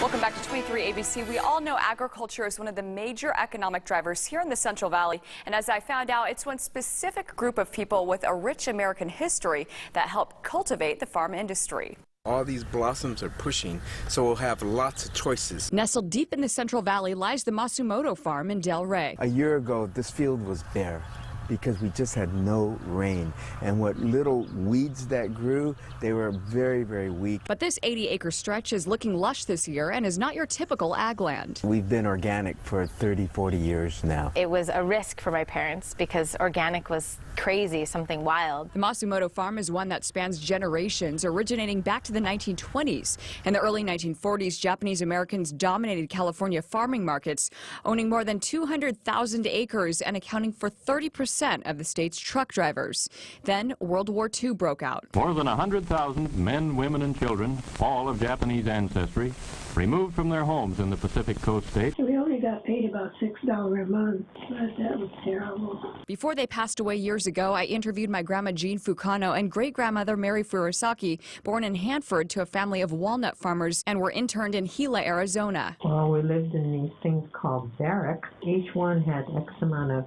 Welcome back to 23 ABC. We all know agriculture is one of the major economic drivers here in the Central Valley. And as I found out, it's one specific group of people with a rich American history that helped cultivate the farm industry. All these blossoms are pushing, so we'll have lots of choices. Nestled deep in the Central Valley lies the Masumoto farm in Del Rey. A year ago, this field was bare because we just had no rain. And what little weeds that grew, they were very, very weak. But this 80-acre stretch is looking lush this year and is not your typical ag land. We've been organic for 30, 40 years now. It was a risk for my parents because organic was crazy, something wild. The Masumoto farm is one that spans generations, originating back to the 1920s. In the early 1940s, Japanese Americans dominated California farming markets, owning more than 200,000 acres and accounting for 30% of the state's truck drivers. Then World War II broke out. More than 100,000 men, women, and children, all of Japanese ancestry, removed from their homes in the Pacific Coast states. We only got paid about $6 a month, but that was terrible. Before they passed away years ago, I interviewed my grandma Jean Fukano and great-grandmother Mary Furusaki, born in Hanford to a family of walnut farmers and were interned in Gila, Arizona. Well, we lived in these things called barracks. Each one had X amount of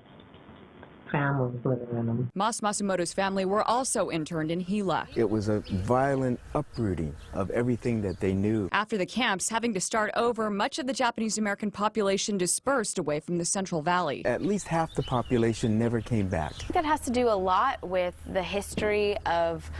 families living in them. Masumoto's family were also interned in Gila. It was a violent uprooting of everything that they knew. After the camps having to start over, much of the Japanese American population dispersed away from the Central Valley. At least half the population never came back. I think that has to do a lot with the history of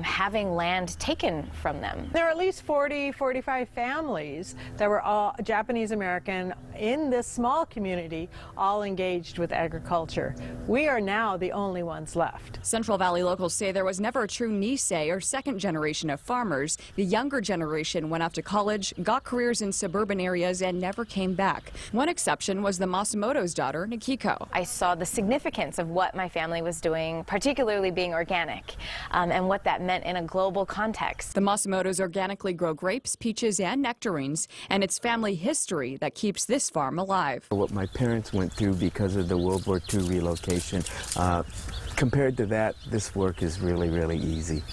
having land taken from them. There are at least 40, 45 families that were all Japanese American in this small community, all engaged with agriculture. We are now the only ones left. Central Valley locals say there was never a true Nisei or second generation of farmers. The younger generation went off to college, got careers in suburban areas, and never came back. One exception was the Masumoto's daughter, Nikiko. I saw the significance of what my family was doing, particularly being organic, and what that meant in a global context. The Masumotos organically grow grapes, peaches, and nectarines, and it's family history that keeps this farm alive. What my parents went through because of the World War II relocation, compared to that, this work is really, really easy.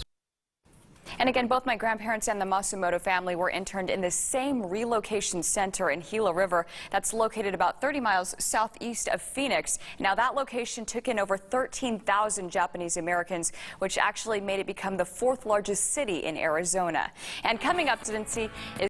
And again, both my grandparents and the Masumoto family were interned in the same relocation center in Gila River that's located about 30 miles southeast of Phoenix. Now, that location took in over 13,000 Japanese Americans, which actually made it become the fourth largest city in Arizona. And coming up, Lindsey, is